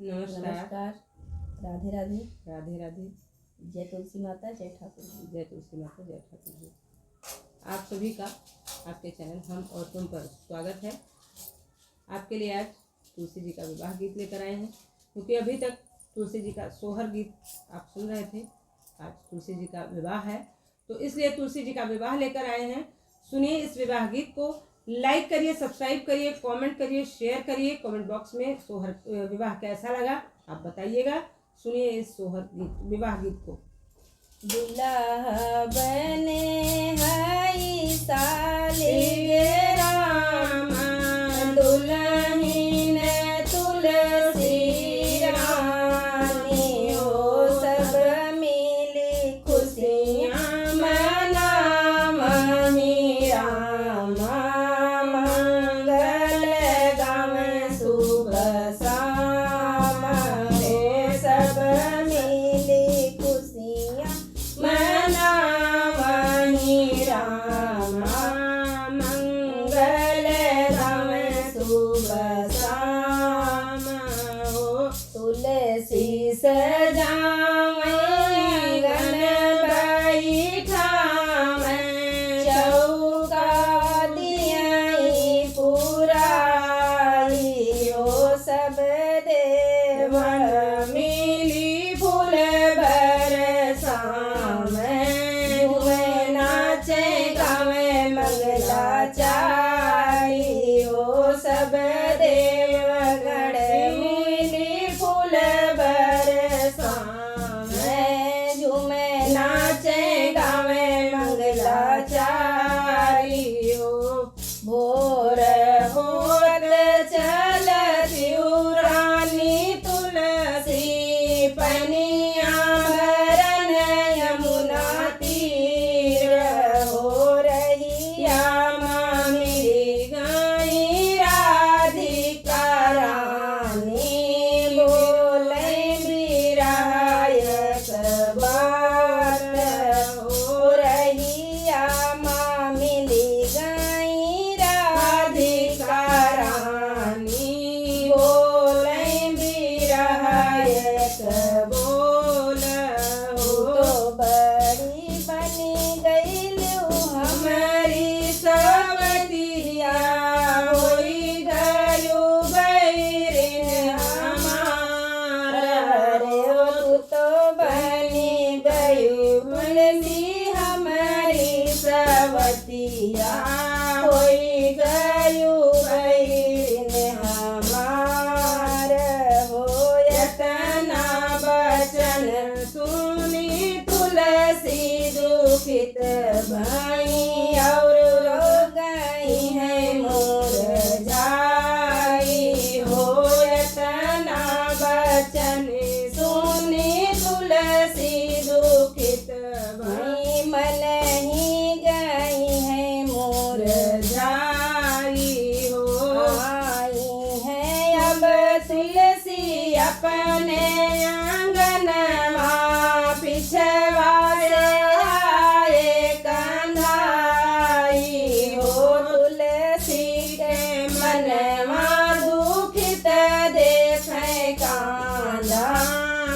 नमस्कार। राधे राधे। राधे राधे। जय तुलसी माता जय ठाकुर जी। जय तुलसी माता जय ठाकुर जी। आप सभी का आपके चैनल हम और तुम पर स्वागत है। आपके लिए आज तुलसी जी का विवाह गीत लेकर आए हैं, क्योंकि अभी तक तुलसी जी का सोहर गीत आप सुन रहे थे। आज तुलसी जी का विवाह है, तो इसलिए तुलसी जी का विवाह लेकर आए हैं। सुनिए इस विवाह गीत को, लाइक करिए, सब्सक्राइब करिए, कमेंट करिए, शेयर करिए। कमेंट बॉक्स में सोहर विवाह कैसा लगा आप बताइएगा। सुनिए इस सोहर गीत विवाह गीत को। दुल्हा बने हई साली राम, दुल्हन तुलसी रानी हो, सब मिली खुशियाँ मनावही राम। मंगल गावें सुबह शाम रे, सब मिली खुशियाँ मनावही राम। मंगल गावें सुबह शाम हो, तुलसी सजावें गन बैठावें, चौका दियाई पुराई हो, सब देवन मिली फूल बरसावें, झूमे नाचे गावें मंगला चारी हो, सब देवगण मिली फूल बरसावें, झूमे नाचे गावें मंगला चारी हो। भोर होत चलती रानी तुलसी, पनिया भरन यमुना तीर हो, रहिया मिली गई राधिका रानी, बोले विरायक बात हो, रहिया मिली गई राधिका रानी, बोले विरायक बोल हो। तो बड़ी बनी गई हमारी सवतिया, होई गयो बैरिन हमारा रे, तू तो बनी गयो तुलसी हमारी सवतिया, होई गयो बैरिन हमार हो। यतना बचन सुनी तुलसी दुखित भई, और रो गई है मुरझाई हो। यतना बचन सुनी तुलसी दुखित भई, मन ही गई है मुरझाई हो। आई है अब तुलसी अपने आंगन माँ, पिछवाड़े आए कंधाई हो, तुलसी के मन माँ दुखित देखे कांधा,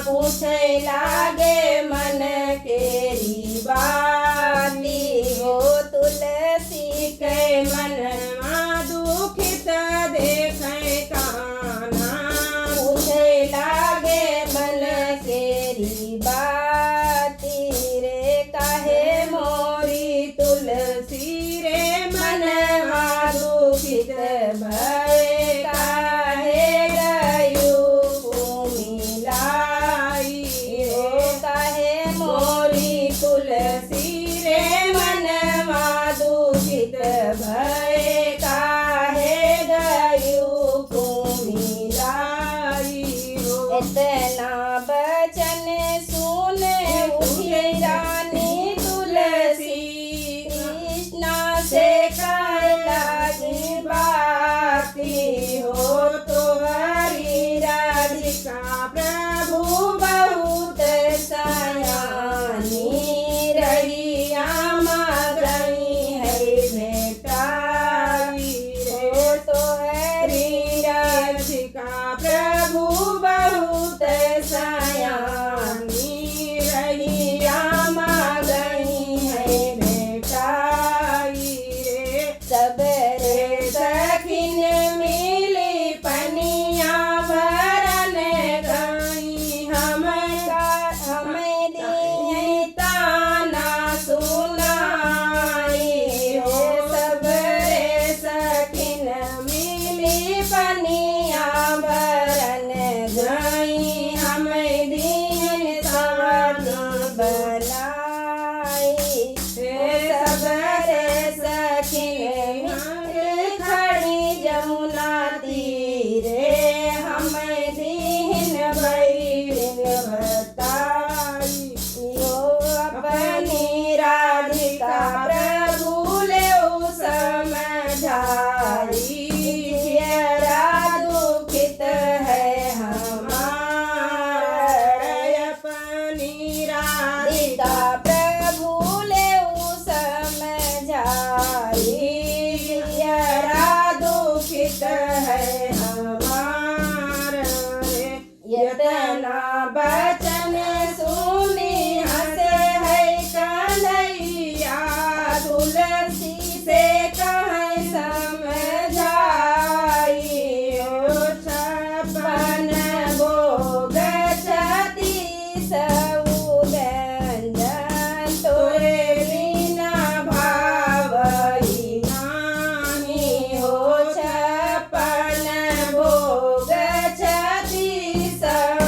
पूछे लागे मन केरी बाती हो, तुलसी के मन माँ दुखित देखे कान्हा, पूछे लागे मन केरी बाती रे, काहे मोरी तुलसी रे मन माँ दुखित भय, काहे गयो मिलाई हो, काहे मोरी तुलसी रे मन माँ दुखित भय, काहे गयो मिलाई हो। इतना बचन सुन उठी रानी तुलसी, कृष्णा से कर लागी बाती हो, तुम्हारी राधिका प्रभु बहुत सयानी, रहिया गई है भेटाई हो, तो हरी राधिका प्रभु बहु इतना बचन सुनी हंसे है कन्हैया तुलसी से कहीं समझाई ओ छप्पन भोग छती सब व्यंजन तोरे बिना भावई नाही हो छप्पन भोग छती सब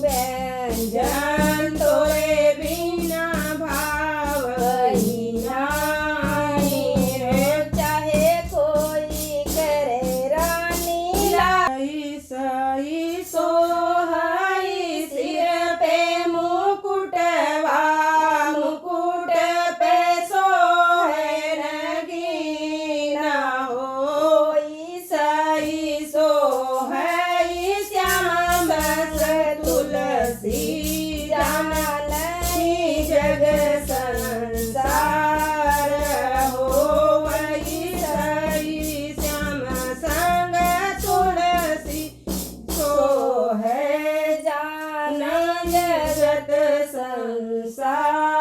व्यंजन तोरे बिना भावई नाही रे चाहे कोई करे रानी लाई सही सोहाई सिर पे मुकुटवा मुकुट पे सोहे नगीना होई सही सोहई श्याम बस तुलसी जानलनि जग संसार हो वही सही श्याम संग तुलसी सोहे जान जगत संसार।